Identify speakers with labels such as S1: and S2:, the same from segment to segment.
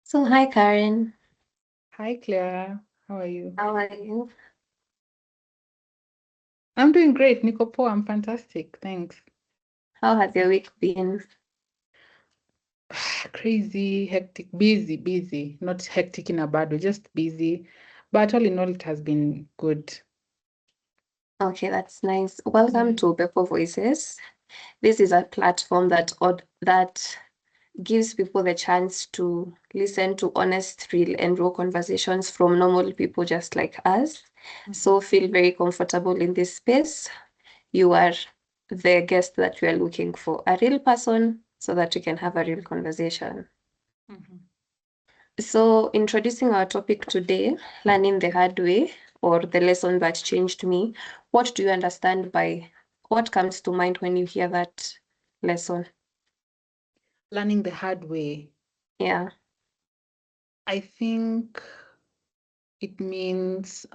S1: So, hi Karen,
S2: Hi Claire, how are you?
S1: how are you?
S2: I'm doing great, Nikopo. I'm fantastic, thanks.
S1: How has your week been?
S2: Crazy, hectic, busy. Not hectic in a bad way, just busy. But all in all, it has been good.
S1: Okay, that's nice. Welcome
S2: Yeah.
S1: to Upepo Voices. This is a platform that gives people the chance to listen to honest, real, and raw conversations from normal people just like us. So
S2: Mhm,
S1: feel very comfortable in this space. You are the guest that we are looking for, a real person, so that we can have a real conversation.
S2: mhm.
S1: So, introducing our topic today, learning the hard way or the lesson that changed me. What do you understand by what comes to mind when you hear that lesson?
S2: Learning the hard way.
S1: Yeah.
S2: I think it means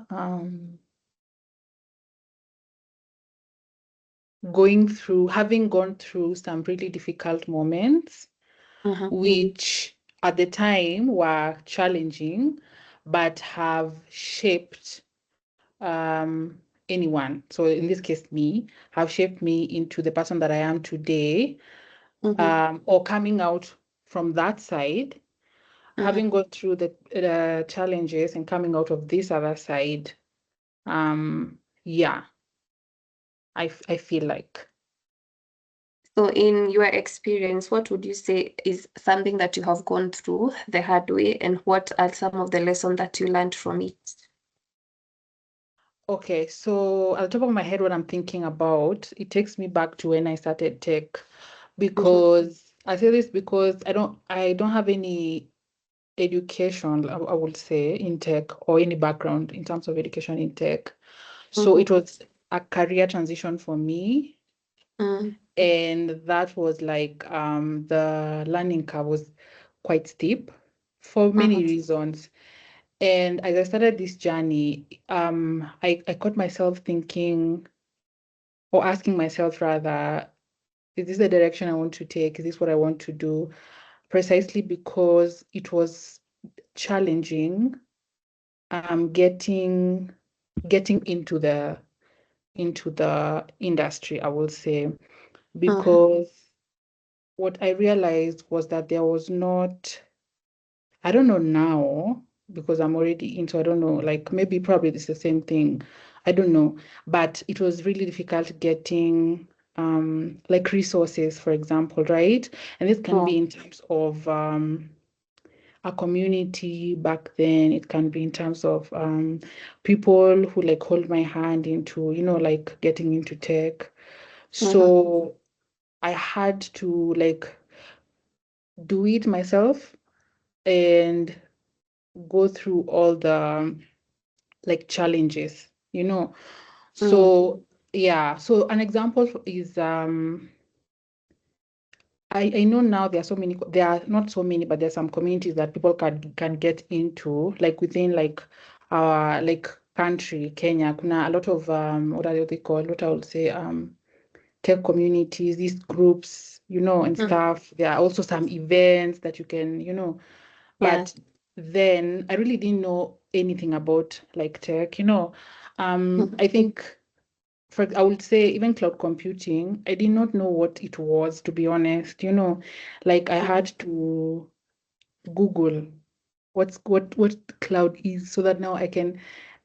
S2: having gone through some really difficult moments,
S1: Mm-hmm.
S2: which at the time were challenging, but have shaped anyone. So in this case, me, have shaped me into the person that I am today,
S1: Mm-hmm.
S2: or coming out from that side,
S1: Mm-hmm.
S2: having gone through the challenges and coming out of this other side. Yeah, I feel like.
S1: So, in your experience, what would you say is something that you have gone through the hard way, and what are some of the lessons that you learned from it?
S2: Okay, so at the top of my head, what I'm thinking about, it takes me back to when I started tech,
S1: Mm-hmm.
S2: because I say this because I don't have any education, I would say, in tech, or any background in terms of education in tech. So
S1: Mm-hmm.
S2: it was a career transition for me.
S1: Mm-hmm.
S2: And that was like the learning curve was quite steep for many reasons. And as I started this journey, I caught myself thinking, or asking myself rather, is this the direction I want to take? Is this what I want to do? Precisely because it was challenging, getting into the industry, I will say,
S1: Mm-hmm.
S2: because what I realized was that there was not, I don't know now, because I'm already into, I don't know, like maybe probably it's the same thing. I don't know. But it was really difficult getting like resources, for example, right? And this can
S1: Yeah.
S2: be in terms of a community back then. It can be in terms of people who like hold my hand into, like getting into tech.
S1: Mm-hmm.
S2: So I had to like do it myself and go through all the like challenges.
S1: Mm-hmm.
S2: So yeah, so an example is I know now there are not so many, but there's some communities that people can get into, like within like our like country, Kenya. Kuna a lot of what are they called? What I would say tech communities, these groups, and
S1: Mm-hmm.
S2: stuff. There are also some events that you can,
S1: Yeah.
S2: but then I really didn't know anything about like tech.
S1: Mm-hmm.
S2: I think I would say even cloud computing, I did not know what it was, to be honest. Like I had to Google what cloud is so that now I can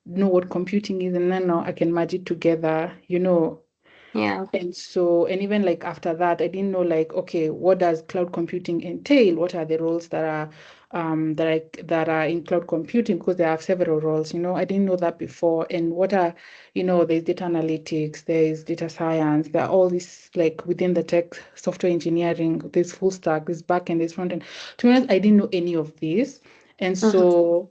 S2: know what computing is, and then now I can merge it together.
S1: Yeah.
S2: And even like after that, I didn't know like, okay, what does cloud computing entail? What are the roles that are in cloud computing? Because there are several roles. I didn't know that before. And there's data analytics, there's data science, there are all these like within the tech software engineering, there's full stack, there's back end, there's front end. To be honest, I didn't know any of this. And
S1: Mm-hmm.
S2: so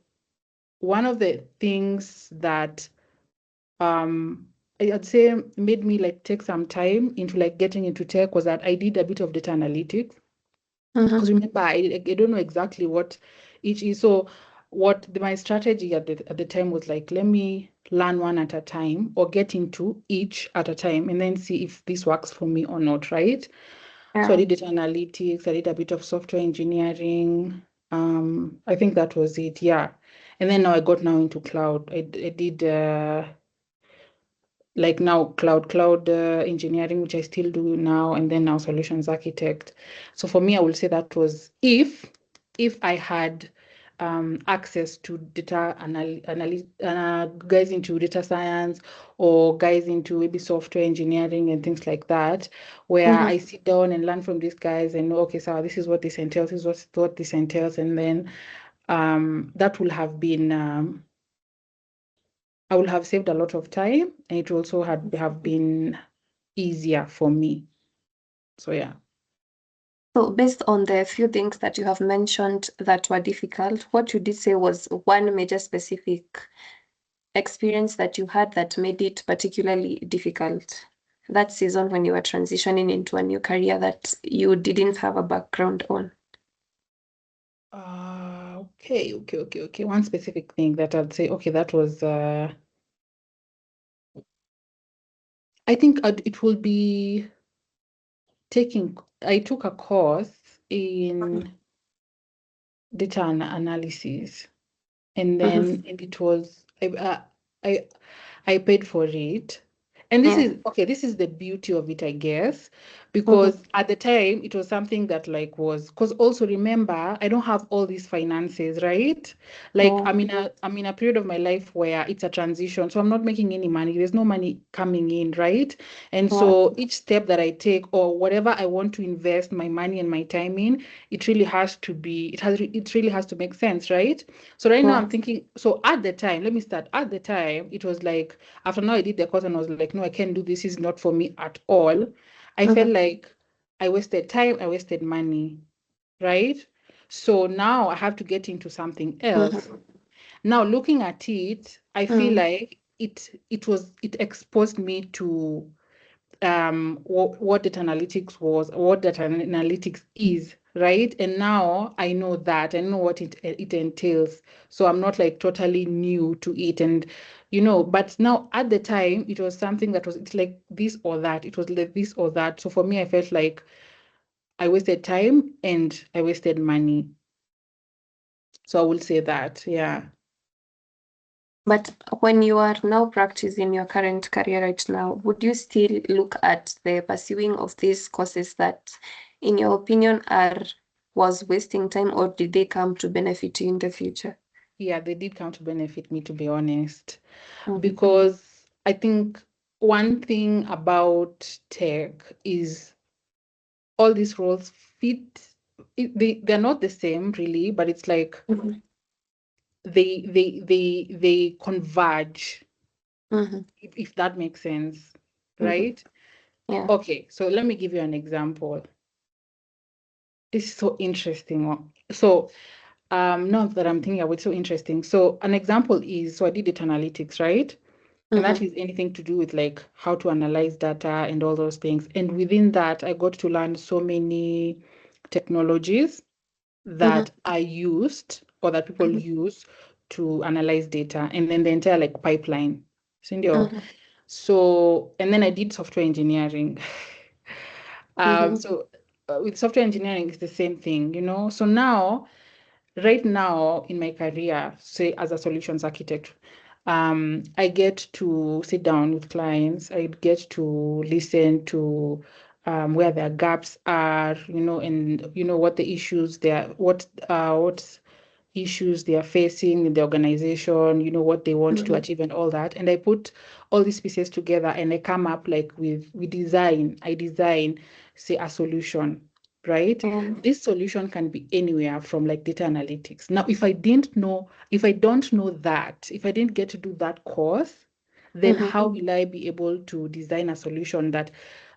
S2: one of the things that um I'd say made me like take some time into like getting into tech was that I did a bit of data analytics.
S1: Mm-hmm.
S2: Because remember, I don't know exactly what each is. So my strategy at the time was like, let me learn one at a time or get into each at a time and then see if this works for me or not, right? So I
S1: Yeah.
S2: did data analytics, I did a bit of software engineering, I think that was it, yeah. And then now I got now into cloud. I did like now cloud engineering, which I still do now, and then now solutions architect. So for me, I will say that was if I had access to data guys into data science or guys into maybe software engineering and things like that, where
S1: Mm-hmm.
S2: I sit down and learn from these guys and know, okay, so this is what this entails, this is what this entails, and then that will have been I will have saved a lot of time, and it also had have been easier for me. So yeah.
S1: So, based on the few things that you have mentioned that were difficult, what you did say was one major specific experience that you had that made it particularly difficult? That season when you were transitioning into a new career that you didn't have a background on.
S2: Okay. One specific thing that I'd say, okay, that was I think it will be I took a course in data analysis, and
S1: Mm-hmm.
S2: then and it was I I paid for it. And this
S1: Yeah.
S2: is okay, this is the beauty of it, I guess,
S1: Mm-hmm.
S2: because at the time it was something that like was because also remember, I don't have all these finances, right? Like
S1: Yeah.
S2: I'm in a period of my life where it's a transition. So I'm not making any money. There's no money coming in, right? And
S1: Yeah.
S2: so each step that I take or whatever I want to invest my money and my time in, it really has to be, it really has to make sense, right? So right now
S1: Yeah.
S2: I'm thinking, so at the time, let me start. At the time, it was like, after now I did the course and I was like, no, I can't do this. This is not for me at all. I felt
S1: Mm-hmm.
S2: like I wasted time, I wasted money, right? So now I have to get into something else.
S1: Mm-hmm.
S2: Now looking at it, I feel
S1: Mm-hmm.
S2: like it exposed me to what data analytics was, what data analytics is, right? And now I know that, I know what it entails. So I'm not like totally new to it. And but now at the time it was something that was it's like this or that. It was like this or that. So for me, I felt like I wasted time and I wasted money. So I will say that, yeah.
S1: But when you are now practicing your current career right now, would you still look at the pursuing of these courses that, in your opinion, are was wasting time, or did they come to benefit you in the future?
S2: Yeah, they did come to benefit me, to be honest,
S1: Mm-hmm.
S2: because I think one thing about tech is all these roles fit. They're not the same really, but it's like
S1: Mm-hmm.
S2: they converge,
S1: Mm-hmm.
S2: if that makes sense,
S1: Mm-hmm.
S2: right?
S1: Yeah.
S2: Okay, so let me give you an example. This is so interesting. So now that I'm thinking about it, so interesting. So an example is, so I did data analytics, right? And that
S1: Mm-hmm.
S2: is anything to do with like how to analyze data and all those things. And within that, I got to learn so many technologies
S1: Mm-hmm.
S2: that are used or that people use to analyze data, and then the entire like pipeline. Sindio.
S1: Mm-hmm.
S2: So, and then I did software engineering.
S1: Mm-hmm.
S2: So with software engineering, it's the same thing, So now, right now in my career, say as a solutions architect, I get to sit down with clients. I get to listen to where their gaps are, and what the issues they are, what issues they are facing in the organization, what they want to
S1: Mm-hmm.
S2: achieve and all that. And I put all these pieces together and I come up like I design, say, a solution, right?
S1: Yeah.
S2: This solution can be anywhere from like data analytics. Now, if I don't know that, if I didn't get to do that course, then
S1: Mm-hmm.
S2: how will I be able to design a solution that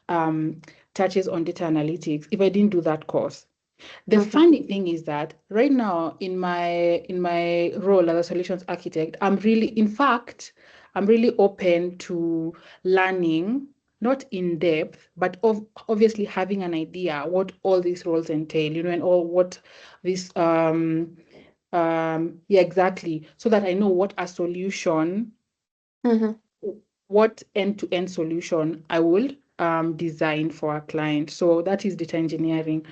S2: um, touches on data analytics if I didn't do that course? The
S1: Mm-hmm.
S2: funny thing is that right now in my role as a solutions architect, in fact, I'm really open to learning, not in depth, but obviously having an idea what all these roles entail, and all what this yeah, exactly, so that I know
S1: Mm-hmm.
S2: what end-to-end solution I will design for a client. So that is data engineering.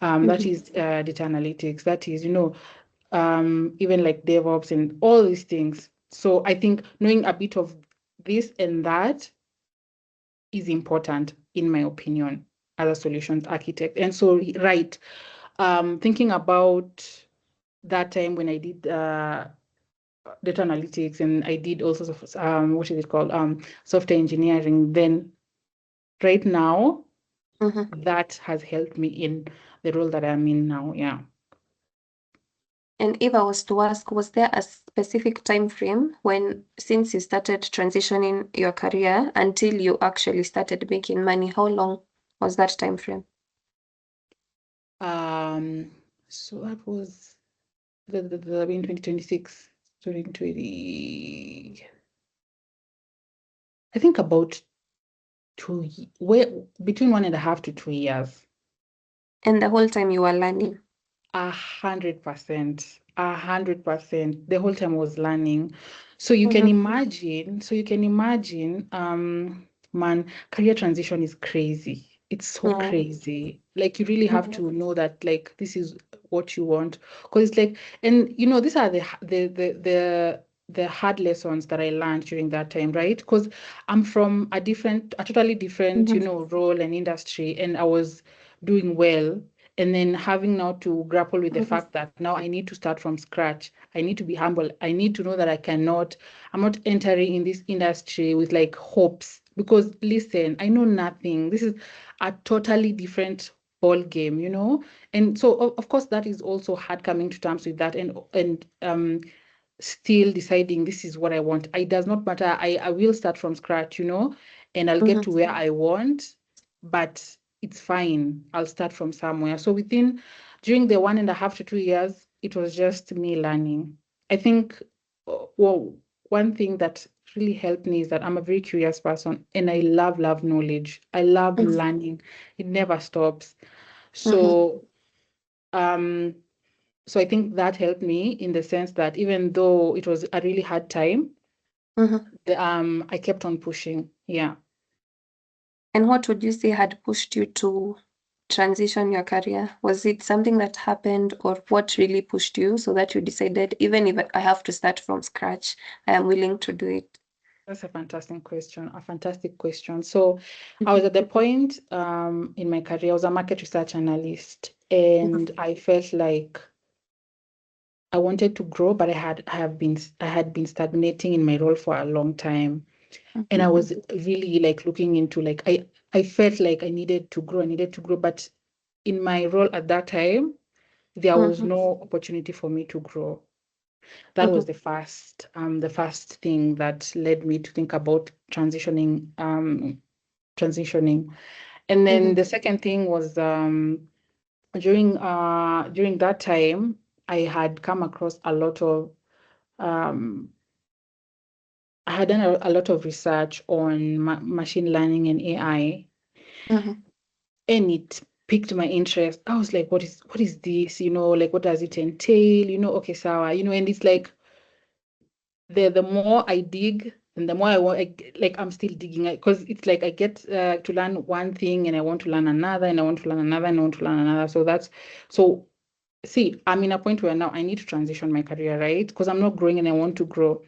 S2: That is data analytics. That is, even like DevOps and all these things. So I think knowing a bit of this and that is important, in my opinion, as a solutions architect. And so, right, thinking about that time when I did data analytics and I did all sorts of what is it called, software engineering, then right now that has helped me in the role that I'm in now. Yeah.
S1: And if I was to ask, was there a specific time frame when, since you started transitioning your career until you actually started making money? How long was that time frame?
S2: So that was in 2026, 2020. I think about between 1.5 to 2 years.
S1: And the whole time you were learning?
S2: 100%. 100%. The whole time I was learning. So you can imagine, man, career transition is crazy. It's so
S1: Yeah.
S2: crazy. Like you really have to know that like this is what you want. Because it's like, and these are the hard lessons that I learned during that time, right? Because I'm from a totally different, role and industry, and I was doing well, and then having now to grapple with the fact that now I need to start from scratch. I need to be humble. I need to know that I'm not entering in this industry with like hopes, because listen, I know nothing. This is a totally different ball game, and so of course that is also hard, coming to terms with that, and still deciding this is what I want. It does not matter. I will start from scratch, and I'll get to where I want, but it's fine. I'll start from somewhere. So during the 1.5 to 2 years, it was just me learning. I think, well, one thing that really helped me is that I'm a very curious person and I love knowledge. I love learning. It never stops. So, um, so I think that helped me in the sense that even though it was a really hard time, I kept on pushing. Yeah.
S1: And what would you say had pushed you to transition your career? Was it something that happened, or what really pushed you so that you decided, even if I have to start from scratch, I am willing to do it?
S2: That's a fantastic question. A fantastic question. So I was at the point in my career, I was a market research analyst, and I felt like I wanted to grow, but I had been stagnating in my role for a long time. And I was really like looking into like I felt like I needed to grow, but in my role at that time, there was no opportunity for me to grow. That was the first thing that led me to think about transitioning. And then the second thing was during that time, I had come across um, I had done a lot of research on machine learning and AI, and it piqued my interest. I was like, what is this? Like what does it entail? Okay, sour, and it's like the more I dig and the more I want, like I'm still digging, because it's like I get to learn one thing and I want to learn another and I want to learn another and I want to learn another. So see, I'm in a point where now I need to transition my career, right? Because I'm not growing and I want to grow.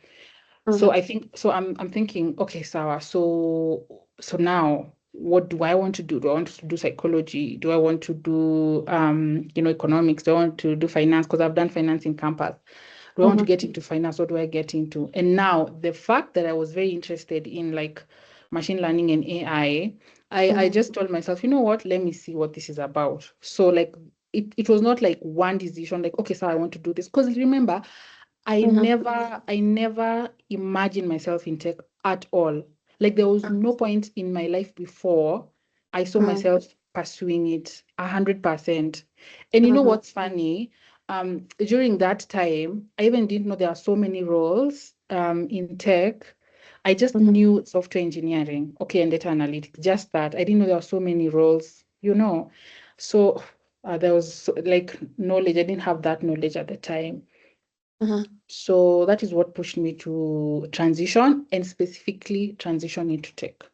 S2: So I think so I'm thinking, okay, Sawa, so now what do I want to do? Do I want to do psychology? Do I want to do economics? Do I want to do finance? Because I've done finance in campus. Do I want to get into finance? What do I get into? And now the fact that I was very interested in like machine learning and AI, I just told myself, you know what, let me see what this is about. So like it was not like one decision, like, okay, so I want to do this. Because remember, I never imagined myself in tech at all. Like there was no point in my life before I saw myself pursuing it 100%. And you know what's funny? During that time, I even didn't know there are so many roles in tech. I just knew software engineering, okay, and data analytics, just that. I didn't know there were so many roles. So there was like knowledge. I didn't have that knowledge at the time. So that is what pushed me to transition, and specifically transition into tech.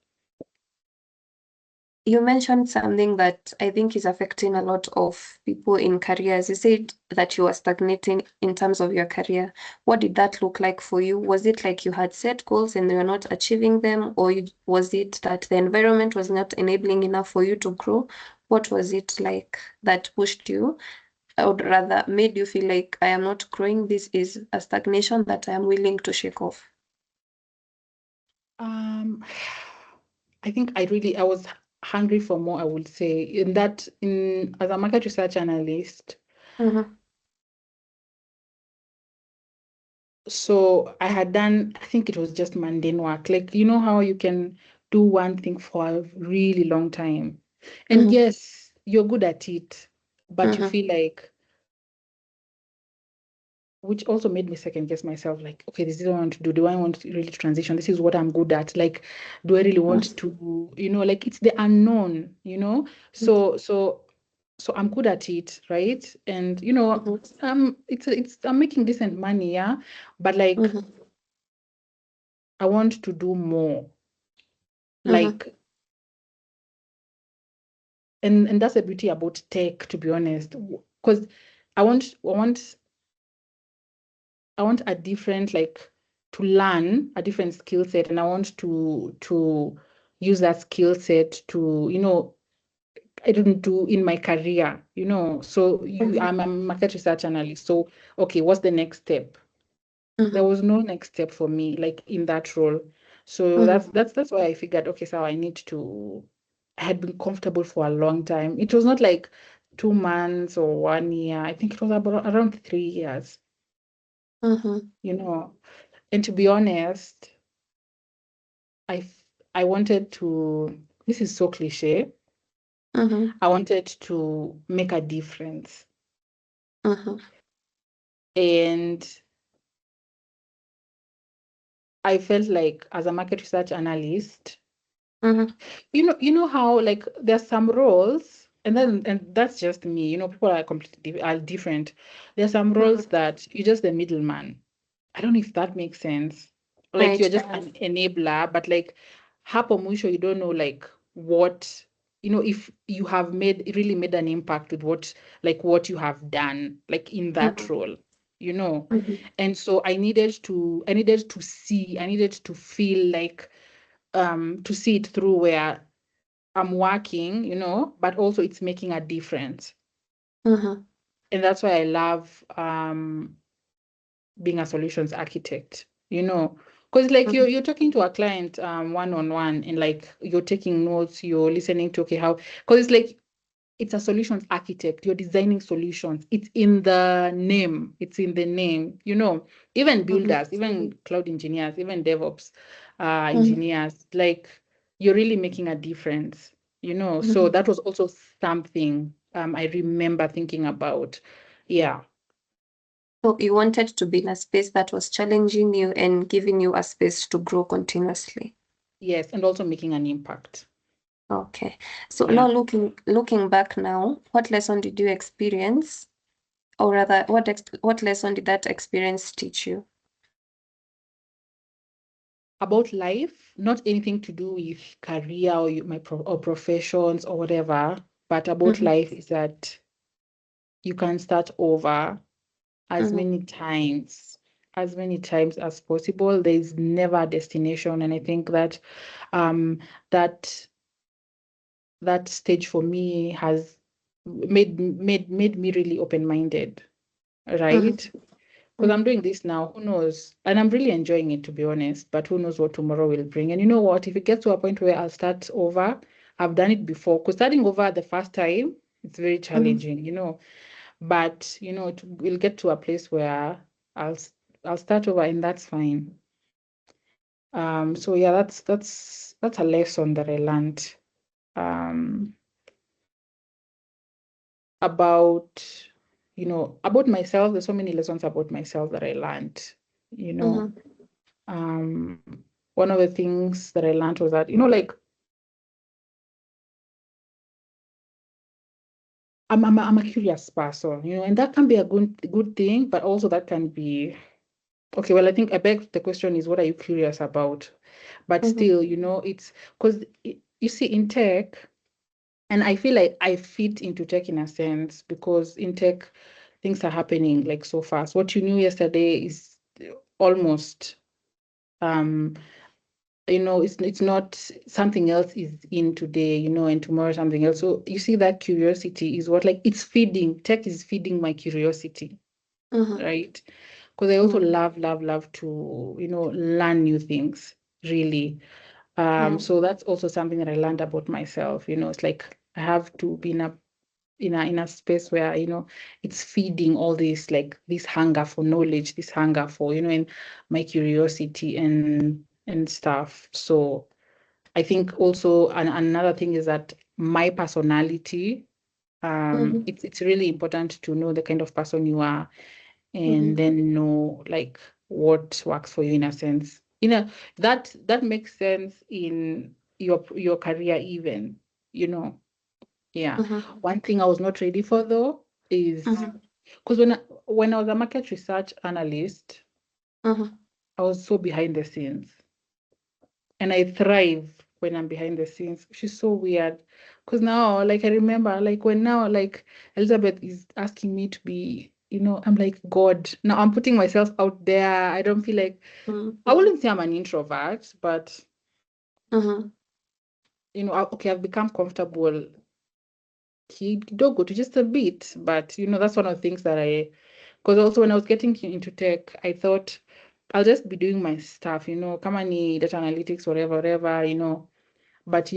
S1: You mentioned something that I think is affecting a lot of people in careers. You said that you were stagnating in terms of your career. What did that look like for you? Was it like you had set goals and you were not achieving them, or was it that the environment was not enabling enough for you to grow? What was it like that pushed you, or rather made you feel like I am not growing? This is a stagnation that I am willing to shake off.
S2: Um, I think I was hungry for more, I would say, in that in as a market research analyst.
S1: Mm-hmm.
S2: So I had done, I think it was just mundane work. Like, you know how you can do one thing for a really long time. And
S1: Mm-hmm.
S2: yes, you're good at it, but you
S1: Mm-hmm.
S2: feel like, which also made me second guess myself, like, okay, this is what I want to do. Do I want to really transition? This is what I'm good at. Like, do I really want to, like it's the unknown, So I'm good at it, right? And
S1: Mm-hmm.
S2: it's I'm making decent money, yeah. But like
S1: Mm-hmm.
S2: I want to do more.
S1: Mm-hmm.
S2: Like, and that's the beauty about tech, to be honest. Because I want a different, like, to learn a different skill set, and I want to use that skill set to, I didn't do in my career. So I'm a market research analyst. So okay, what's the next step? There
S1: Mm-hmm.
S2: was no next step for me, like in that role. So that's
S1: Mm-hmm.
S2: that's that's why I figured, okay, so I need to. I had been comfortable for a long time. It was not like 2 months or 1 year. I think it was about around 3 years,
S1: Mm-hmm.
S2: you know. And to be honest, I f- I wanted to. This is so cliche.
S1: Mm-hmm.
S2: I wanted to make a difference,
S1: Mm-hmm.
S2: and I felt like as a market research analyst,
S1: Mm-hmm.
S2: you know how, like, there's some roles, and that's just me. People are completely are different. There's some roles
S1: Mm-hmm.
S2: that you're just the middleman. I don't know if that makes sense. Like,
S1: It
S2: you're just
S1: does.
S2: an enabler, but like hapo mwisho, you don't know, like, what, if you have really made an impact with what you have done, like, in that
S1: Mm-hmm.
S2: role, you know.
S1: Mm-hmm.
S2: And so I needed to feel like, to see it through, where I'm working, but also it's making a difference.
S1: Mm-hmm.
S2: And that's why I love being a solutions architect, because, like, you're talking to a client one on one, and like you're taking notes, you're listening to, okay, how, because it's a solutions architect. You're designing solutions. It's in the name. Even
S1: Mm-hmm.
S2: builders, even cloud engineers, even DevOps
S1: Mm-hmm.
S2: engineers, like, you're really making a difference. So
S1: Mm-hmm.
S2: that was also something I remember thinking about. Yeah.
S1: So you wanted to be in a space that was challenging you and giving you a space to grow continuously.
S2: Yes, and also making an impact.
S1: Okay. So now
S2: Yeah.
S1: looking back now, what lesson did you experience? Or rather, what lesson did that experience teach you?
S2: About life, not anything to do with career or or professions or whatever, but about
S1: Mm-hmm.
S2: life is that you can start over as
S1: Mm-hmm.
S2: many times as possible. There is never a destination, and I think that um that that stage for me has made me really open-minded, right?
S1: Mm-hmm.
S2: Because I'm doing this now, who knows? And I'm really enjoying it, to be honest, but who knows what tomorrow will bring. And you know what? If it gets to a point where I'll start over, I've done it before. Because starting over the first time, it's very
S1: Mm-hmm.
S2: challenging. But we'll get to a place where I'll I'll start over, and that's fine. So yeah, that's a lesson that I learned um about about myself. There's so many lessons about myself that I learned, you know.
S1: Mm-hmm.
S2: Um, one of the things that I learned was that, like, I'm a curious person, and that can be a good thing, but also that can be okay. Well, I think I beg the question is, what are you curious about? But
S1: Mm-hmm.
S2: still, it's because you see, in tech. And I feel like I fit into tech in a sense because in tech, things are happening like so fast. What you knew yesterday is almost, um, it's not something else is in today, and tomorrow something else. So you see that curiosity is what like it's feeding, tech is feeding my curiosity, right? Because I also love to, learn new things, really. So that's also something that I learned about myself. It's like I have to be in a space where, it's feeding all this like this hunger for knowledge, this hunger for, and my curiosity and stuff. So I think also another thing is that my personality, it's really important to know the kind of person you are and then know like what works for you in a sense. That makes sense in your career even, Yeah. One thing I was not ready for though is because when I was a market research analyst, I was so behind the scenes. And I thrive when I'm behind the scenes, which is so weird. Because now, like I remember, like when now, like Elizabeth is asking me to be, I'm like, God, now I'm putting myself out there. I don't feel like I wouldn't say I'm an introvert, but okay, I've become comfortable kidogo to just a bit. But that's one of the things that because also when I was getting into tech, I thought I'll just be doing my stuff, kama ni data analytics, whatever, But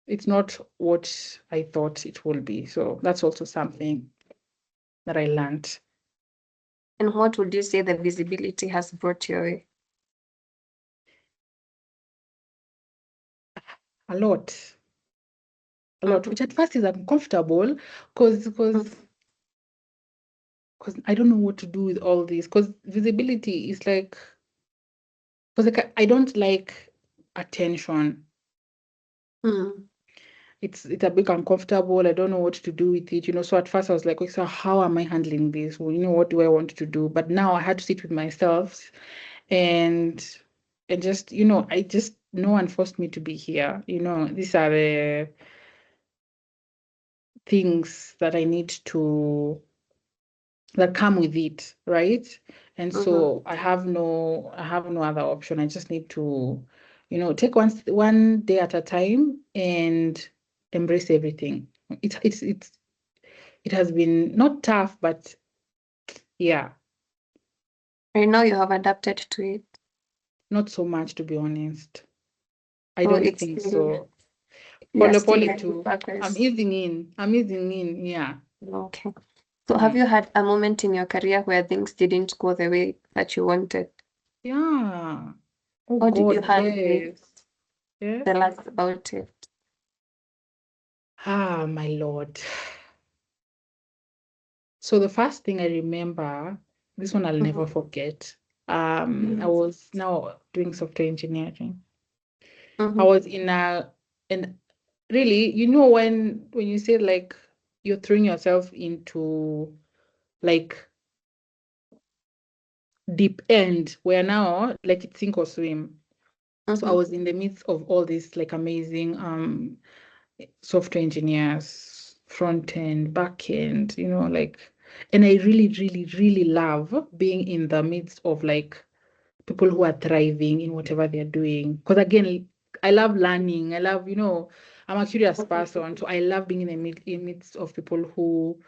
S2: it's not what I thought it will be. So that's also something that I learned.
S1: And what would you say the visibility has brought your way?
S2: A lot. A lot, which at first is uncomfortable because I don't know what to do with all this. Because visibility is like, because like I don't like attention. It's a bit uncomfortable. I don't know what to do with it, So at first I was like, okay, so how am I handling this? Well, what do I want to do? But now I had to sit with myself and just, I just no one forced me to be here. These are the things that I need to that come with it, right? And so I have no other option. I just need to, take one day at a time and embrace everything. It has been not tough, but yeah,
S1: Right now you have adapted to it.
S2: not so much to be honest. I
S1: So
S2: don't
S1: it's
S2: think
S1: still,
S2: so.
S1: you're
S2: Pole
S1: still
S2: pole
S1: in
S2: too. I'm
S1: progress.
S2: easing in. I'm easing in. Yeah.
S1: Okay. So have
S2: Yeah.
S1: you had a moment in your career where things didn't go the way that you wanted?
S2: Yeah. Oh
S1: How did you
S2: God,
S1: handle it?
S2: yes. Yeah.
S1: Tell us about it.
S2: Ah, my Lord. So the first thing I remember, this one I'll never forget. I was now doing software engineering. I was and really, when you say like you're throwing yourself into like deep end where now like it's sink or swim. So I was in the midst of all this like amazing software engineers, front end, back end, and I really, really, really love being in the midst of like people who are thriving in whatever they're doing. Because again, I love learning. I love, I'm a curious person. So I love being in midst of people who,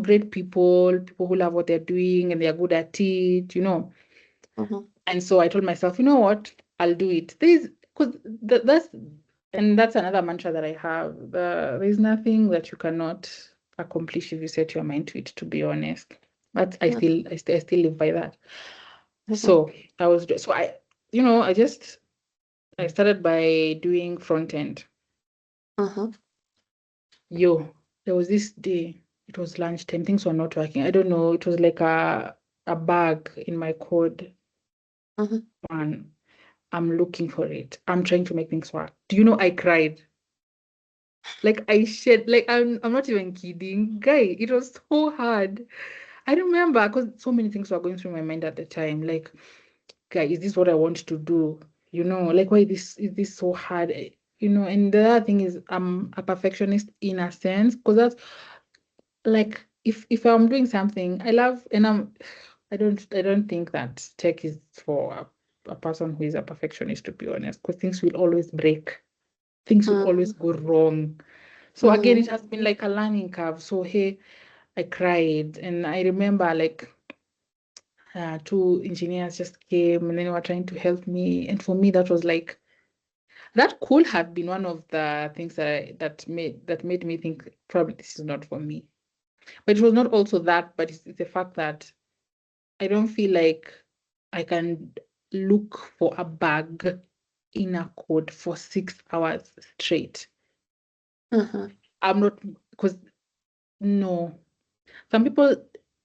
S2: great people who love what they're doing and they're good at it. And so I told myself, you know what, I'll do it. Because that's another mantra that I have. There's nothing that you cannot accomplish if you set your mind to it, to be honest. But I still live by that. So I started by doing front end. There was this day, it was lunchtime, things were not working. I don't know, it was like a bug in my code. Man, I'm looking for it. I'm trying to make things work. Do you know I cried? Like I shed, like I'm not even kidding. Guy, it was so hard. I remember because so many things were going through my mind at the time. Like, guy, is this what I want to do? Like why is this so hard? and the other thing is I'm a perfectionist in a sense, because that's like if I'm doing something I love, and I don't think that tech is for a person who is a perfectionist, to be honest, because things will always break, things will always go wrong. So again, it has been like a learning curve. So hey, I cried, and I remember like two engineers just came and then they were trying to help me, and for me that was like, that could have been one of the things that made me think probably this is not for me. But it was not also that, but it's the fact that I don't feel like I can look for a bug in a code for 6 hours straight. I'm not, because no. Some people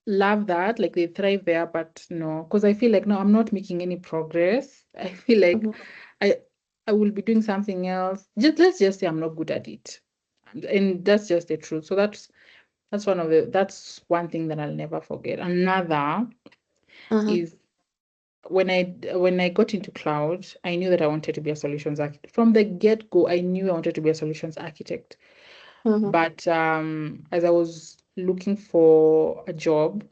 S2: love that, like they thrive there, but no, because I feel like no, I'm not making any progress. I feel like I I will be doing something else. Just let's just say I'm not good at it. And that's just the truth. So that's one thing that I'll never forget. Another is when I got into cloud, I knew that I wanted to be a solutions architect. From the get-go, I knew I wanted to be a solutions architect. But as I was looking for a job,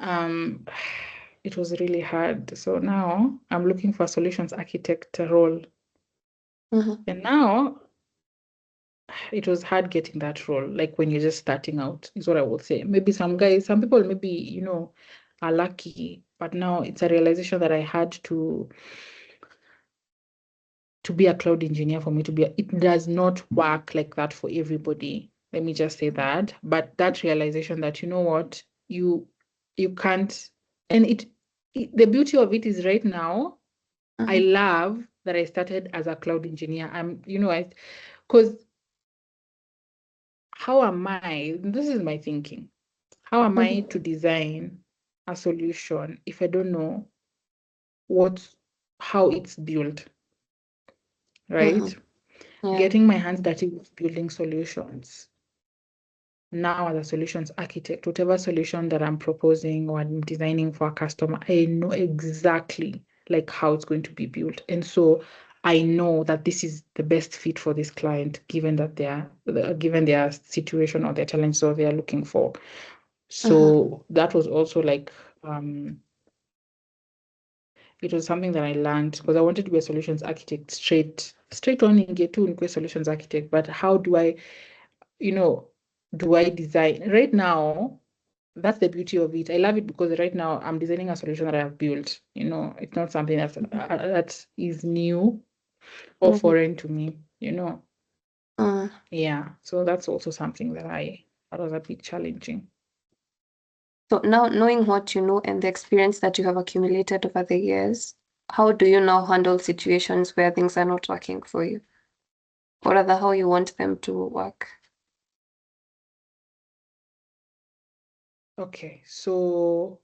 S2: um, it was really hard. So now I'm looking for a solutions architect role. And now it was hard getting that role, like when you're just starting out, is what I would say. Maybe some people maybe, are lucky, but now it's a realization that I had to be a cloud engineer. For me to be it does not work like that for everybody. Let me just say that. But that realization that, you know what, you can't, and the beauty of it is right now, I love that I started as a cloud engineer. Because how am I, this is my thinking, how am I to design a solution if I don't know what how it's built, right?
S1: Yeah.
S2: Getting my hands dirty with building solutions. Now, as a solutions architect, whatever solution that I'm proposing or I'm designing for a customer, I know exactly like how it's going to be built. And so I know that this is the best fit for this client, given that given their situation or their challenge, so they are looking for. So that was also like it was something that I learned, because I wanted to be a solutions architect straight on in get to a solutions architect. But how you know, do I design right now? That's the beauty of it. I love it because right now I'm designing a solution that I've built. It's not something that is new or foreign to me. Yeah. So that's also something that was a bit challenging.
S1: So now, knowing what you know and the experience that you have accumulated over the years, how do you now handle situations where things are not working for you? Or rather, how you want them to work?
S2: Okay. So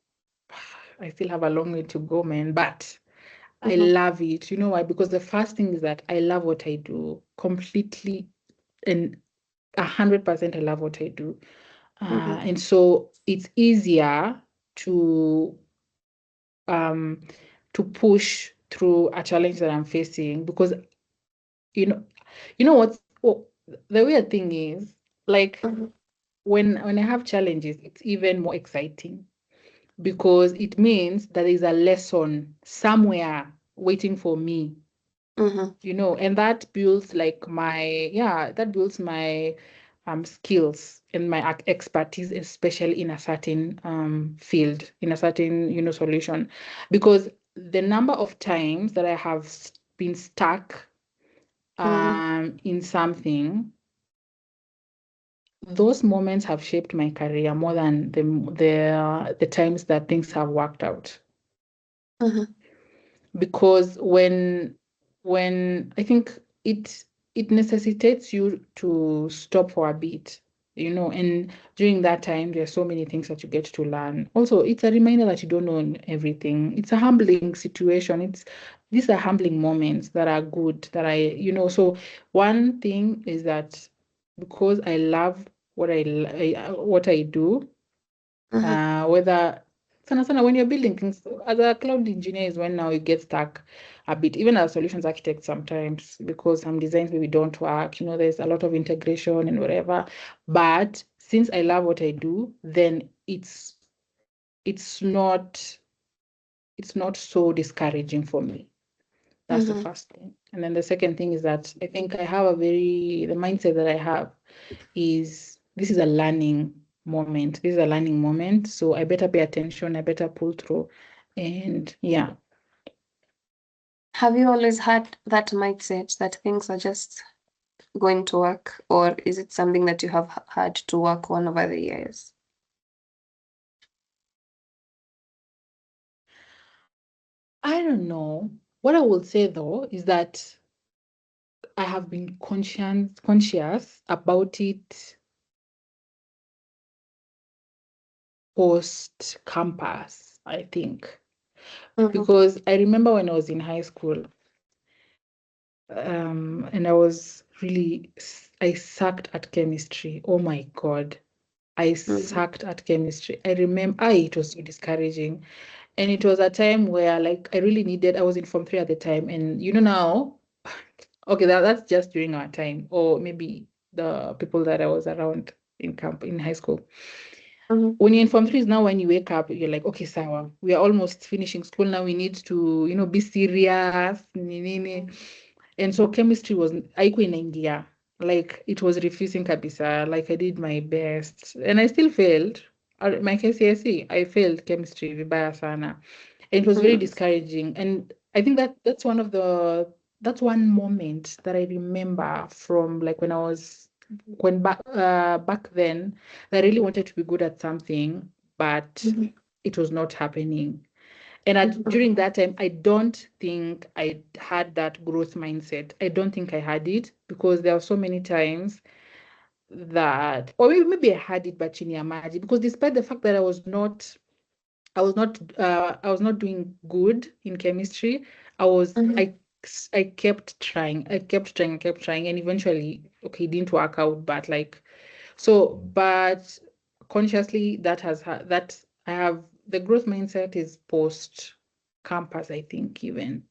S2: I still have a long way to go, man, but I love it. You know why? Because the first thing is that I love what I do completely, and 100% I love what I do. And so it's easier to um to push through a challenge that I'm facing, because you know the weird thing is, like, when I have challenges, it's even more exciting, because it means that there's a lesson somewhere waiting for me, and that builds like that builds my skills and my expertise, especially in a certain field, in a certain, solution. Because the number of times that I have been stuck in something, those moments have shaped my career more than the times that things have worked out. Because when I think it necessitates you to stop for a bit, and during that time there's so many things that you get to learn. Also, it's a reminder that you don't know everything. It's a humbling situation. These are humbling moments that are good, that so one thing is that because I love what I do, whether sana when you're building things as a cloud engineer is when now you get stuck a bit, even as solutions architects sometimes, because some designs maybe don't work, there's a lot of integration and whatever. But since I love what I do, then it's not so discouraging for me. That's the first thing. And then the second thing is that I think I have the mindset that I have is this is a learning moment. This is a learning moment. So I better pay attention. I better pull through. And yeah.
S1: Have you always had that mindset that things are just going to work, or is it something that you have had to work on over the years?
S2: I don't know. What I will say though is that I have been conscious about it post campus, I think. Because I remember when I was in high school, and I sucked at chemistry. Oh my God. I sucked at chemistry. I remember, it was so discouraging. And it was a time where like I was in Form 3 at the time. And now, okay, that's just during our time, or maybe the people that I was around in high school. When you're in Form 3 is now when you wake up, you're like, okay, sawa, we are almost finishing school now. We need to, be serious. And so chemistry was haikuwa inaingia. Like it was refusing kabisa. Like I did my best. And I still failed. My KCSE, I failed chemistry vibaya sana. And it was very discouraging. And I think that's one moment that I remember from like back then that I really wanted to be good at something, but it was not happening. And during that time, I don't think I had that growth mindset. I don't think I had it because there were so many times that, or maybe I had it, but chini ya maji, because despite the fact that I was not doing good in chemistry. I kept trying. I kept trying, and eventually, okay, it didn't work out. But but consciously, that I have the growth mindset is post campus. I think even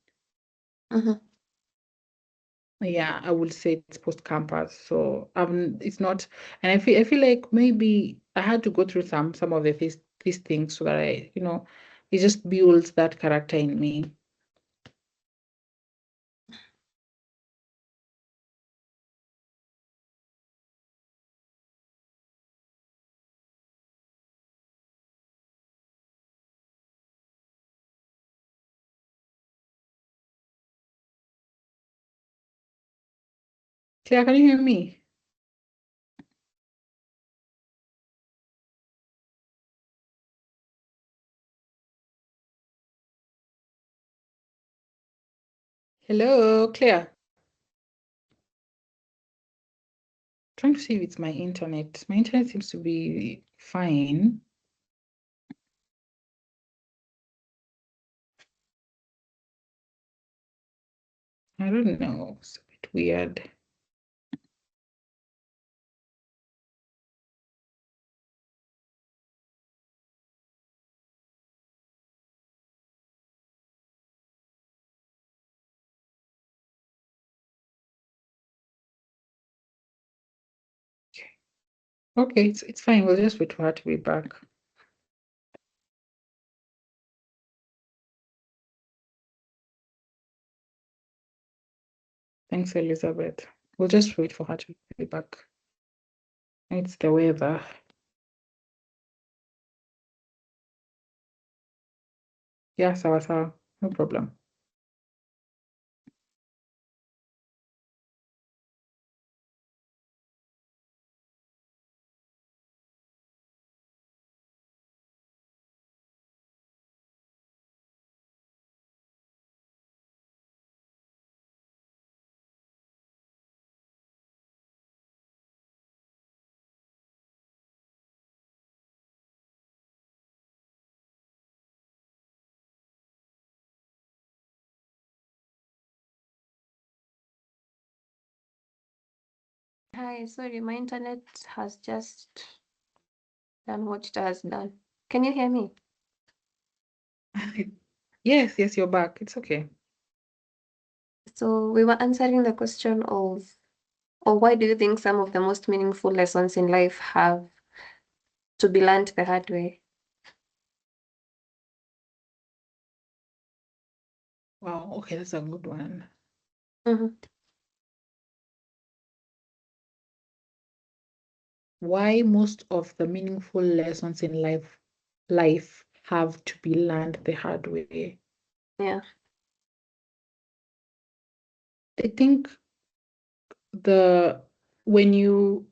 S2: yeah, I would say it's post campus. So it's not, and I feel like maybe I had to go through some of these things so that it just builds that character in me. Claire, can you hear me? Hello, Claire. Trying to see if it's my internet. My internet seems to be fine. I don't know. It's a bit weird. Okay, it's fine. We'll just wait for her to be back. Thanks, Elizabeth. We'll just wait for her to be back. It's the weather. Yeah, sawa sawa. No problem.
S1: Hi, sorry, my internet has just done what it has done. Can you hear me?
S2: Yes, you're back. It's okay.
S1: So we were answering the question of, or why do you think some of the most meaningful lessons in life have to be learned the hard way?
S2: Wow, okay, that's a good one.
S1: Mm-hmm.
S2: Why most of the meaningful lessons in life have to be learned the hard way?
S1: Yeah.
S2: I think the when you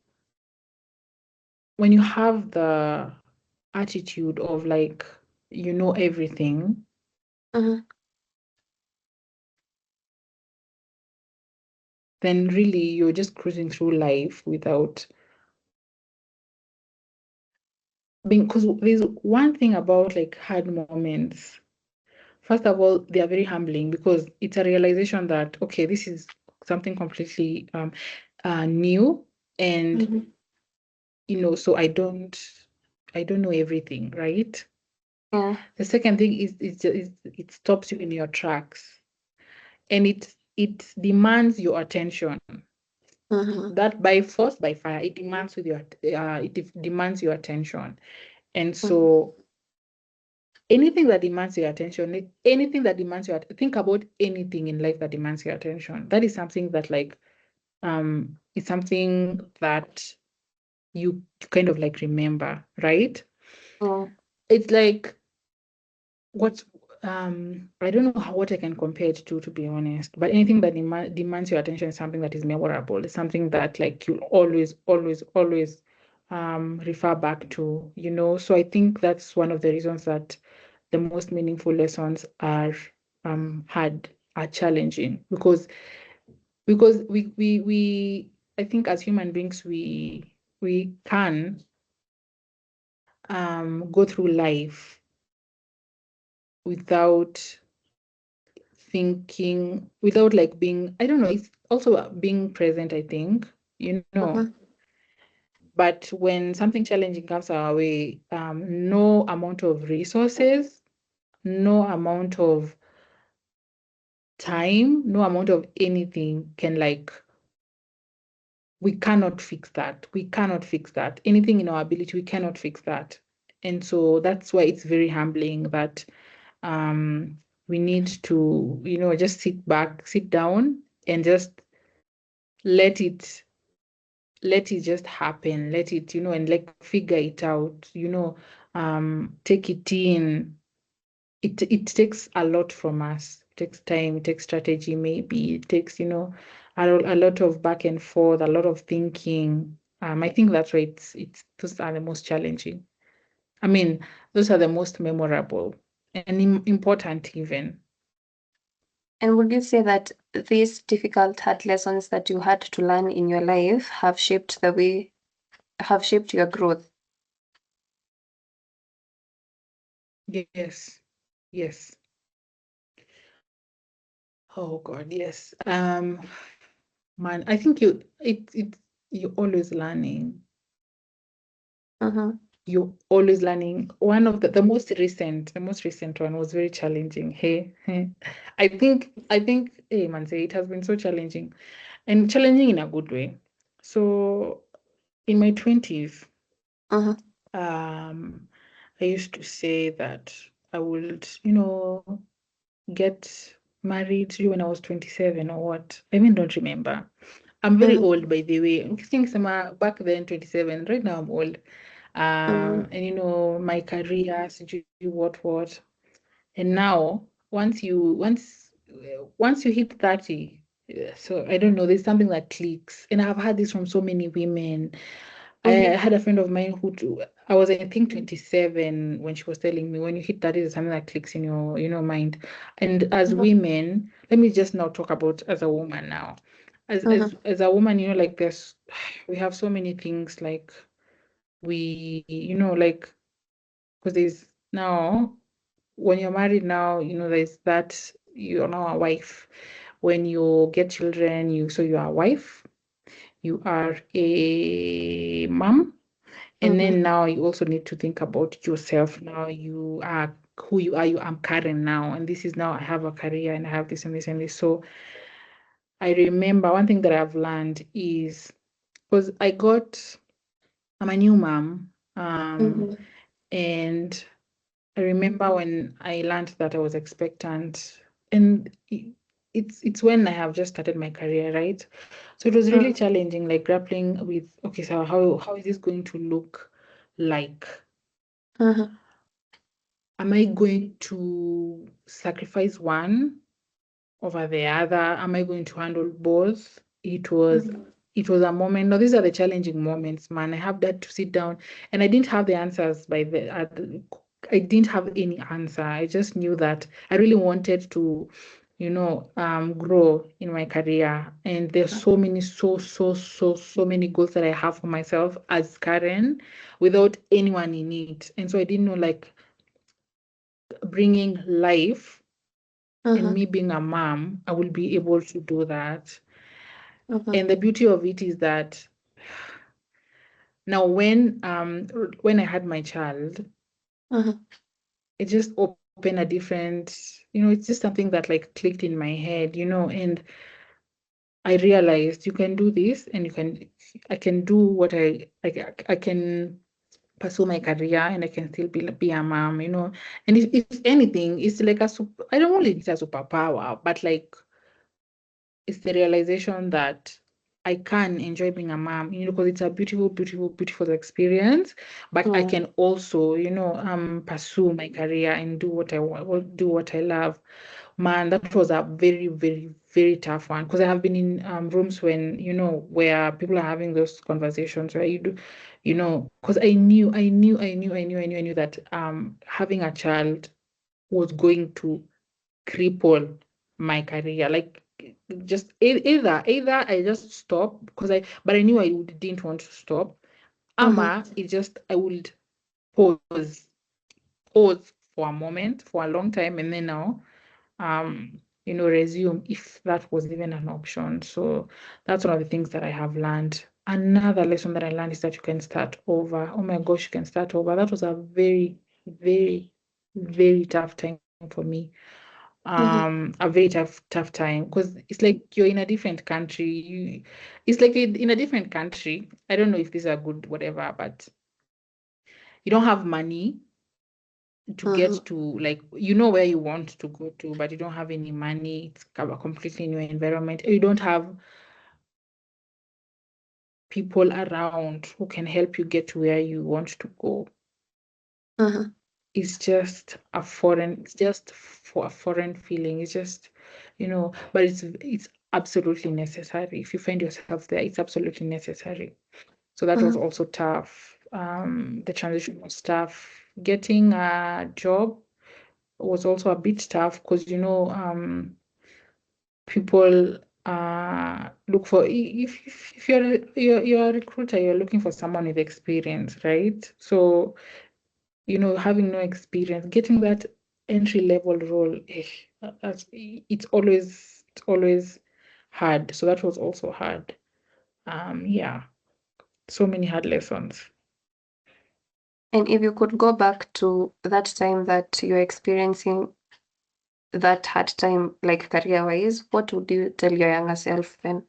S2: when you have the attitude of like you know everything,
S1: Mm-hmm.
S2: then really you're just cruising through life without being, because there's one thing about like hard moments. First of all, they are very humbling because it's a realization that okay, this is something completely new, and
S1: Mm-hmm.
S2: so I don't know everything, right?
S1: Yeah.
S2: The second thing is it stops you in your tracks, and it demands your attention.
S1: Mm-hmm.
S2: That by force, by fire, it demands your attention. And
S1: Mm-hmm.
S2: so anything that demands your attention, anything that demands your think about anything in life that demands your attention. That is something that like it's something that you kind of like remember, right?
S1: Yeah.
S2: It's like what I don't know what I can compare it to be honest, but anything that demands your attention is something that is memorable. It's something that like you'll always refer back to, so I think that's one of the reasons that the most meaningful lessons hard are challenging, because we I think as human beings we can go through life without thinking, without like being, I don't know, it's also being present, I think,
S1: Mm-hmm.
S2: but when something challenging comes our way, no amount of resources, no amount of time, no amount of anything can like, we cannot fix that. We cannot fix that. Anything in our ability, we cannot fix that. And so that's why it's very humbling that we need to, just sit back, sit down and just let it let it just happen. Let it, and like figure it out, take it in. It takes a lot from us. It takes time, it takes strategy, maybe. It takes, a lot of back and forth, a lot of thinking. I think that's why it's those are the most challenging. I mean, those are the most memorable and important even.
S1: And would you say that these difficult hard lessons that you had to learn in your life have shaped your growth?
S2: Yes. Yes. Oh God, yes. Man, I think you're always learning.
S1: Mm-hmm.
S2: You're always learning. One of the most recent one was very challenging. Hey, hey. I think, hey man, say it has been so challenging and challenging in a good way. So in my 20s,
S1: Mm-hmm.
S2: um, I used to say that I would, get married when I was 27 or what. I even don't remember. I'm very
S1: Mm-hmm.
S2: old, by the way. I think back then 27. Right now I'm old.
S1: Mm-hmm.
S2: And my career, sijui what. And now once you hit 30, so I don't know, there's something that clicks. And I've had this from so many women. I
S1: Mm-hmm.
S2: had a friend of mine I was, I think, 27 when she was telling me when you hit 30, there's something that clicks in your, mind. And as women, let me just now talk about as a woman now. As
S1: Mm-hmm.
S2: as as a woman, like we have so many things like like because there's now when you're married now, there's that you're now a wife. When you get children, you are a wife, you are a mom, and
S1: Mm-hmm.
S2: then now you also need to think about yourself. Now you are who you are. I'm Karen now, and this is now I have a career and I have this and this and this. So I remember one thing that I've learned is because I'm a new mom, and I remember when I learned that I was expectant, and it's when I have just started my career, right? So it was really challenging, like grappling with, okay, so how is this going to look like? Am I going to sacrifice one over the other? Am I going to handle both? It was a moment. No, these are the challenging moments, man. I have that to sit down, and I didn't have the answers I didn't have any answer. I just knew that I really wanted to, grow in my career. And there's so many, so many goals that I have for myself as Karen, without anyone in it. And so I didn't know, like, bringing life and me being a mom, I will be able to do that. And the beauty of it is that now when I had my child, it just opened a different, it's just something that like clicked in my head, and I realized you can do this, and I can do what I can pursue my career, and I can still be a mom, and if anything, it's like I don't want it as a superpower, but like it's the realization that I can enjoy being a mom, because it's a beautiful, beautiful, beautiful experience. But I can also, pursue my career and do what I want, do what I love. Man, that was a very, very, very tough one, because I have been in rooms when, where people are having those conversations where you do, because I knew that having a child was going to cripple my career. Like, just either I just stop because but I knew didn't want to stop. Ama, it just I would pause, for a moment, for a long time, and then now, resume if that was even an option. So that's one of the things that I have learned. Another lesson that I learned is that you can start over. Oh my gosh, you can start over. That was a very, very, very tough time for me. A very tough time, because it's like you're in a different country. It's like in a different country. I don't know if these are good, whatever, but you don't have money to get to, like, where you want to go to, but you don't have any money. It's a completely new environment. You don't have people around who can help you get to where you want to go. It's just for a foreign feeling. It's just, but it's absolutely necessary. If you find yourself there, it's absolutely necessary. So that was also tough. The transition was tough. Getting a job was also a bit tough, because, people look for, if you're a recruiter, you're looking for someone with experience, right? So, having no experience, getting that entry level role, it's always hard. So that was also hard. Yeah, so many hard lessons.
S1: And if you could go back to that time that you're experiencing that hard time, like career-wise, what would you tell your younger self then?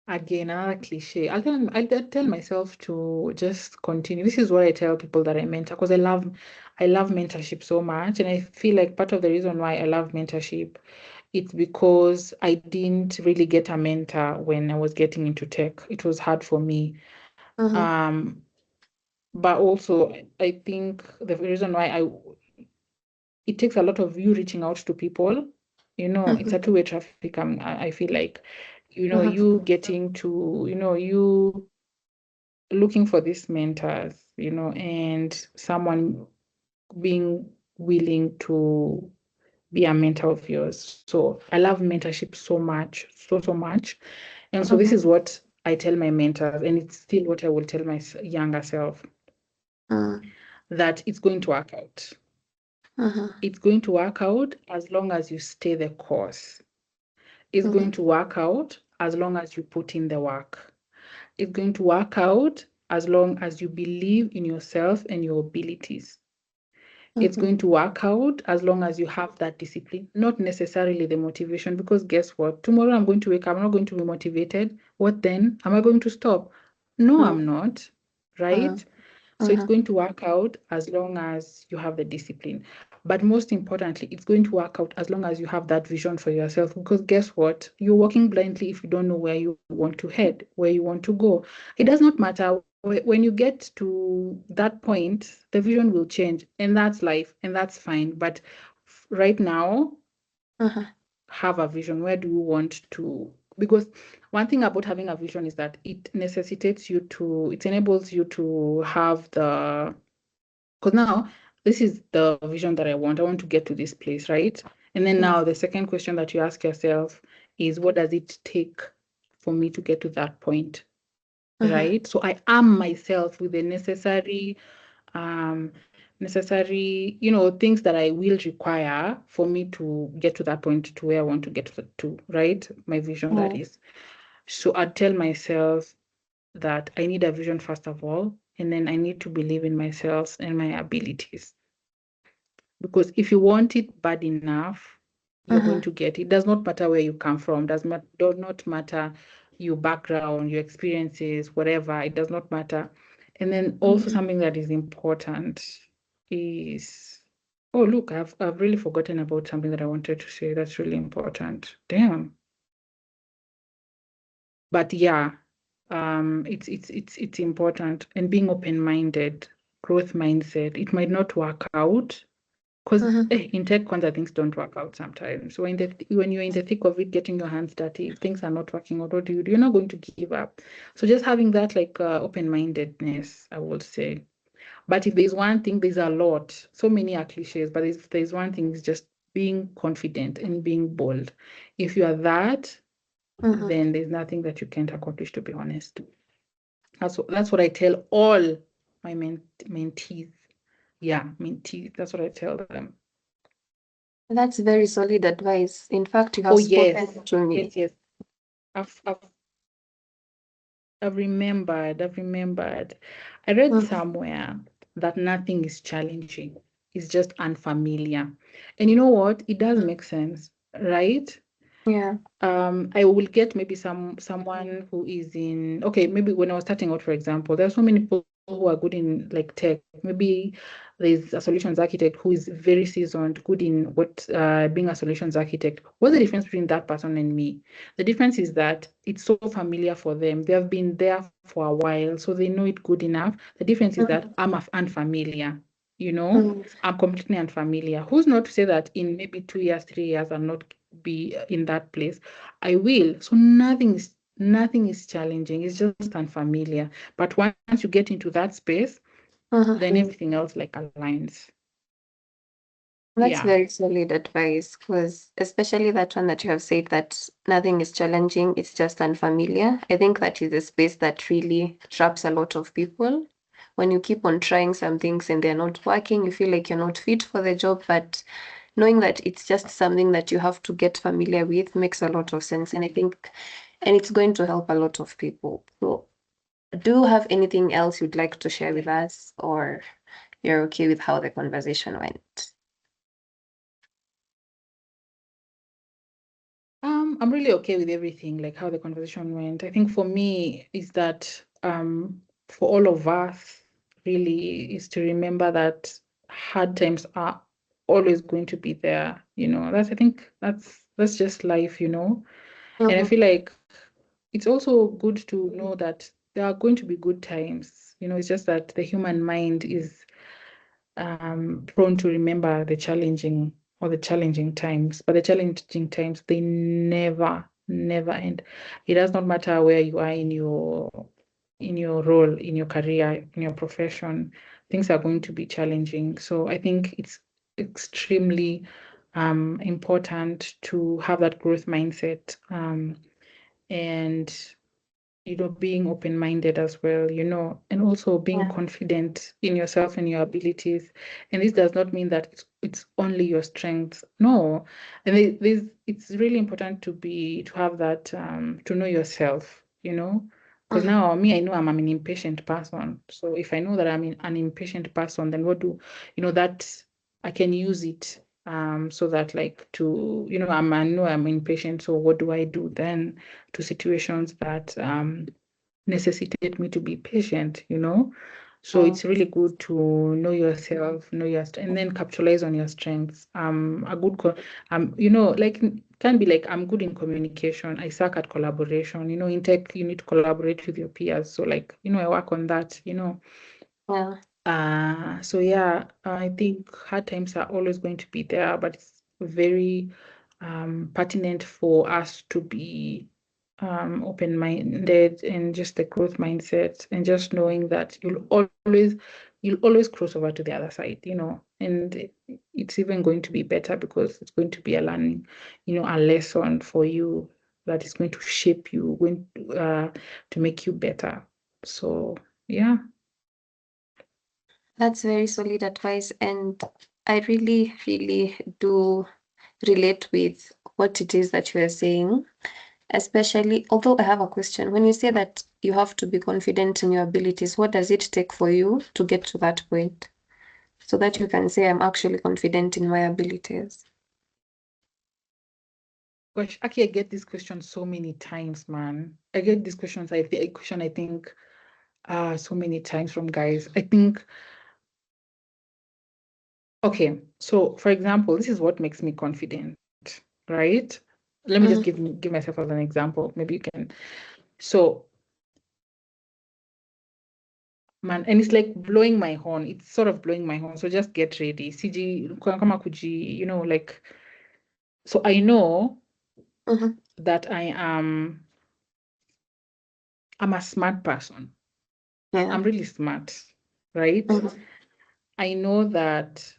S2: Again, another cliche. I'll tell myself to just continue. This is what I tell people that I mentor, because I love mentorship so much, and I feel like part of the reason why I love mentorship, it's because I didn't really get a mentor when I was getting into tech. It was hard for me. Um, but also I think the reason why it takes a lot of you reaching out to people. It's a two-way traffic. I feel like, you getting to, you looking for these mentors, and someone being willing to be a mentor of yours. So I love mentorship so much, so much. And so this is what I tell my mentors, and it's still what I will tell my younger self, that it's going to work out. It's going to work out as long as you stay the course. It's going to work out as long as you put in the work. It's going to work out as long as you believe in yourself and your abilities. It's
S1: Mm-hmm.
S2: going to work out as long as you have that discipline, not necessarily the motivation. Because guess what? Tomorrow I'm going to wake up, I'm not going to be motivated. What then? Am I going to stop? No, I'm not. Right? So it's
S1: Mm-hmm.
S2: going to work out as long as you have the discipline. But most importantly, it's going to work out as long as you have that vision for yourself. Because guess what? You're walking blindly if you don't know where you want to head, where you want to go. It does not matter. When you get to that point, the vision will change, and that's life, and that's fine. But right now,
S1: Mm-hmm.
S2: have a vision. Where do you want to? Because one thing about having a vision is that it necessitates you to, it enables you to have the, because now this is the vision that I want. I want to get to this place, right? And then
S1: Yeah.
S2: now the second question that you ask yourself is, what does it take for me to get to that point?
S1: Mm-hmm.
S2: Right? So I arm myself with the um necessary, things that I will require for me to get to that point, to where I want to get to, right? My vision, that
S1: Yeah.
S2: is. So I'd tell myself that I need a vision first of all, and then I need to believe in myself and my abilities. Because if you want it bad enough, you're going
S1: Mm-hmm.
S2: to get it. It does not matter where you come from, does not matter your background, your experiences, whatever. It does not matter. And then also
S1: Mm-hmm.
S2: something that is important is, oh look, I've really forgotten about something that I wanted to say that's really important. Damn. But yeah, it's important. And being open-minded, growth mindset. It might not work out. Because
S1: Mm-hmm.
S2: in tech, kwanza, things don't work out sometimes. So when you're in the thick of it, getting your hands dirty, if things are not working out, what do you do? You're not going to give up. So just having that like open-mindedness, I would say. But if there's one thing, there's a lot. So many are cliches, but if there's one thing, it's just being confident and being bold. If you are that,
S1: Mm-hmm.
S2: then there's nothing that you can't accomplish, to be honest. That's what I tell all my mentees. Yeah, mentees. That's what I tell them.
S1: That's very solid advice. In fact, you
S2: Oh
S1: have
S2: yes,
S1: spoken to me.
S2: yes. I've I've I've remembered. I've remembered. I read
S1: Mm-hmm.
S2: somewhere that nothing is challenging. It's just unfamiliar. And you know what? It does make sense, right?
S1: Yeah.
S2: I will get maybe someone who is in, okay, maybe when I was starting out, for example, there are so many people who are good in like tech. Maybe there's a solutions architect who is very seasoned, good in what being a solutions architect. What's the difference between that person and me? The difference is that it's so familiar for them. They have been there for a while, so they know it good enough. The difference is that I'm unfamiliar, you know?
S1: Mm-hmm.
S2: I'm completely unfamiliar. Who's not to say that in maybe 2 years, 3 years, I'll not be in that place? I will. So nothing is challenging. It's just unfamiliar. But once you get into that space,
S1: Mm-hmm.
S2: then everything else like aligns.
S1: That's
S2: Yeah.
S1: very solid advice, because especially that one that you have said that nothing is challenging, it's just unfamiliar. I think that is a space that really traps a lot of people. When you keep on trying some things and they're not working, you feel like you're not fit for the job, but knowing that it's just something that you have to get familiar with makes a lot of sense. And I think, and it's going to help a lot of people. So, do you have anything else you'd like to share with us, or you're okay with how the conversation went?
S2: I'm really okay with everything, like how the conversation went. I think for me is that for all of us really is to remember that hard times are always going to be there, That's, I think that's just life. And I
S1: Mm-hmm.
S2: feel like it's also good to know that there are going to be good times. It's just that the human mind is prone to remember the challenging times. But the challenging times, they never end. It does not matter where you are in your role, in your career, in your profession, things are going to be challenging. So I think it's extremely important to have that growth mindset, and being open-minded as well, and also being
S1: Yeah.
S2: confident in yourself and your abilities. And this does not mean that it's only your strengths. No. And it's really important to have that, to know yourself, Because now me, I know I'm an impatient person. So if I know that an impatient person, then that I can use it so that like to, I know I'm impatient. So what do I do then to situations that necessitate me to be patient, So it's really good to know yourself, know your and then capitalize on your strengths. A good like can be like I'm good in communication. I suck at collaboration. In tech, you need to collaborate with your peers. So like, I work on that,
S1: Yeah.
S2: So yeah, I think hard times are always going to be there, but it's very pertinent for us to be open-minded and just the growth mindset and just knowing that you'll always cross over to the other side, and it's even going to be better because it's going to be a learning, a lesson for you that is going to shape you, going to make you better. So yeah.
S1: That's very solid advice. And I really, really do relate with what it is that you are saying. Especially, although I have a question, when you say that you have to be confident in your abilities, what does it take for you to get to that point so that you can say, I'm actually confident in my abilities?
S2: Gosh, actually, I get this question so many times, man. I get these questions. I think so many times from guys. I think, okay, so for example, this is what makes me confident, right? Let me just give myself as an example. Maybe you can. So, man, and it's like blowing my horn. It's sort of blowing my horn. So just get ready. CG, kama kuji, like. So I know that I'm a smart person.
S1: Yeah.
S2: I'm really smart, right? I know that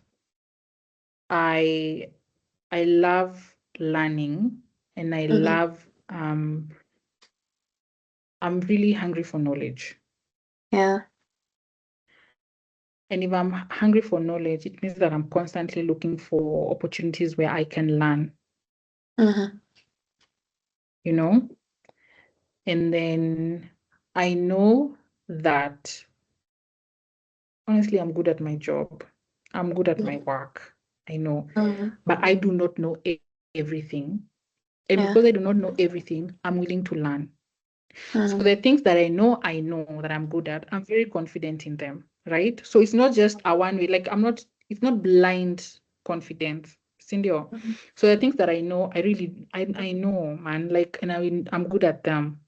S2: I love learning and I love I'm really hungry for knowledge.
S1: Yeah.
S2: And if I'm hungry for knowledge, it means that I'm constantly looking for opportunities where I can learn, you know? And then I know that honestly, I'm good at my job. I'm good at my work. I know. But I do not know everything. And
S1: Yeah.
S2: because I do not know everything, I'm willing to learn. So the things that I know that I'm good at, I'm very confident in them, right? So it's not just a one way, like it's not blind confidence, Cindy. So the things that I know, I know, man, like, and I'm good at them.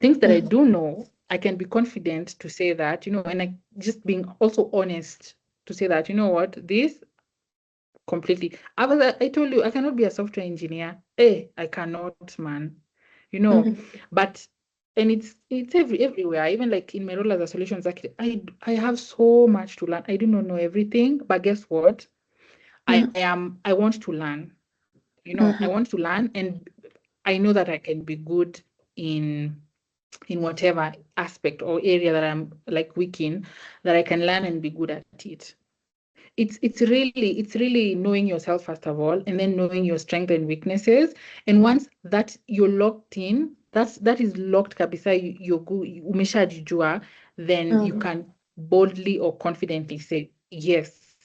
S2: Things that I do know, I can be confident to say that, and I just being also honest to say that, you know what, this completely. I told you, I cannot be a software engineer. I cannot, man. But and it's everywhere. Even like in my role as a solutions architect, I have so much to learn. I do not know everything, but guess what? I want to learn. I want to learn, and I know that I can be good in whatever aspect or area that I'm like weak in, that I can learn and be good at it. It's really knowing yourself first of all, and then knowing your strengths and weaknesses. And once that you're locked in, that is locked kabisa, you're good, umeshajijua, then you can boldly or confidently say yes,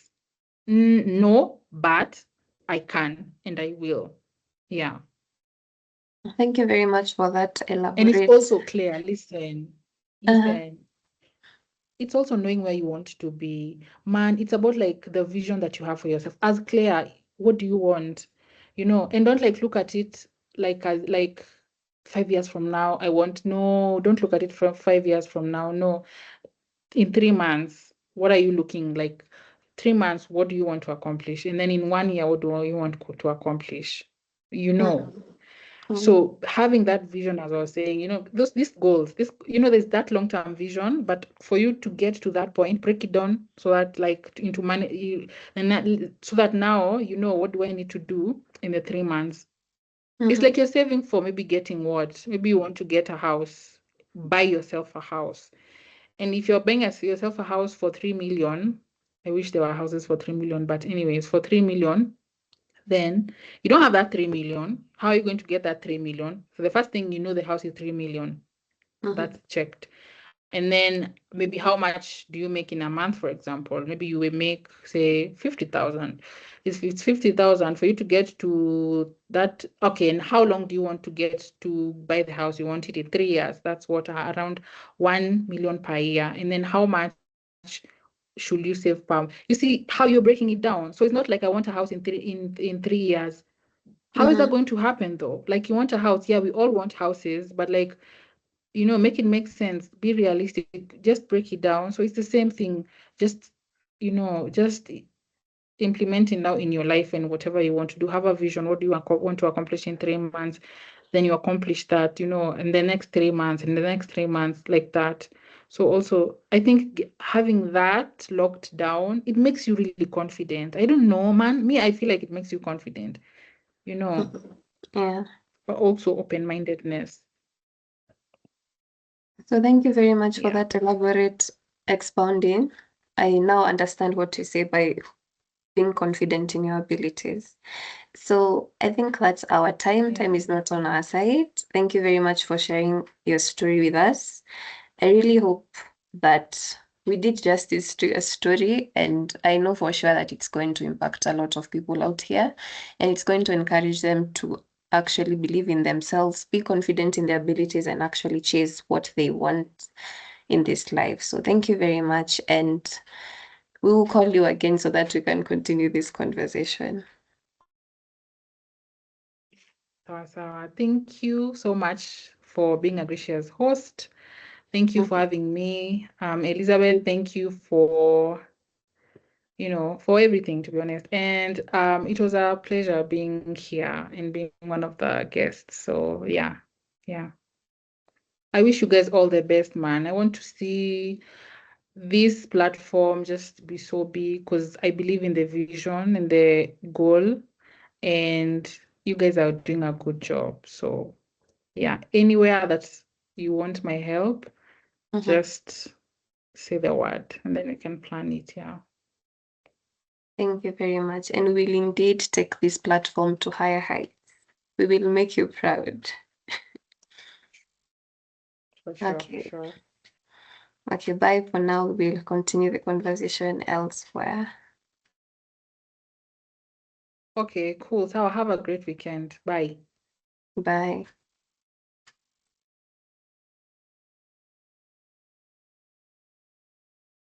S2: no, but I can and I will. Yeah.
S1: Thank you very much for that
S2: And it's
S1: elaborate.
S2: also clear, listen, it's also knowing where you want to be. Man, it's about like the vision that you have for yourself. As Claire, what do you want? And don't like look at it like as like 5 years from now. No, don't look at it from 5 years from now. No, in 3 months, what are you looking like? 3 months, what do you want to accomplish? And then in 1 year, what do you want to accomplish? So having that vision, as I was saying, these goals, there's that long-term vision, but for you to get to that point, break it down so that like into money, so that now what do I need to do in the 3 months? It's like you're saving for maybe getting what? Maybe you want to get a house, buy yourself a house. And if you're buying yourself a house for 3 million, I wish there were houses for 3 million, but anyways, for 3 million, then you don't have that 3 million. How are you going to get that 3 million? So the first thing the house is 3 million. That's checked. And then maybe how much do you make in a month, for example? Maybe you will make, say, 50,000. It's 50,000 for you to get to that. Okay, and how long do you want to get to buy the house? You want it in 3 years. That's what, around 1 million per year. And then how much should you save per? You see how you're breaking it down. So it's not like I want a house in 3 years. How is that going to happen though? Like you want a house, yeah, we all want houses, but like, make it make sense, be realistic, just break it down. So it's the same thing, just, just implementing now in your life and whatever you want to do. Have a vision. What do you want to accomplish in 3 months? Then you accomplish that, in the next 3 months, in the next 3 months, like that. So also, I think having that locked down, it makes you really confident. I don't know, man. Me, I feel like it makes you confident,
S1: Yeah.
S2: but also open-mindedness.
S1: So thank you very much for
S2: Yeah.
S1: that elaborate expounding. I now understand what you say by being confident in your abilities. So I think that's our time. Time is not on our side. Thank you very much for sharing your story with us. I really hope that we did justice to your story, and I know for sure that it's going to impact a lot of people out here, and it's going to encourage them to actually believe in themselves, be confident in their abilities, and actually chase what they want in this life. So thank you very much, and we will call you again so that we can continue this conversation.
S2: Thank you so much for being a gracious host. Thank you for having me. Elizabeth, thank you for, for everything, to be honest. And it was a pleasure being here and being one of the guests. So yeah. I wish you guys all the best, man. I want to see this platform just be so big because I believe in the vision and the goal, and you guys are doing a good job. So yeah, anywhere that you want my help, just say the word and then we can plan it. Yeah.
S1: Thank you very much. And we'll indeed take this platform to higher heights. We will make you proud.
S2: For sure, for
S1: Okay.
S2: sure.
S1: Okay, bye for now. We'll continue the conversation elsewhere.
S2: Okay, cool. So have a great weekend. Bye.
S1: Bye.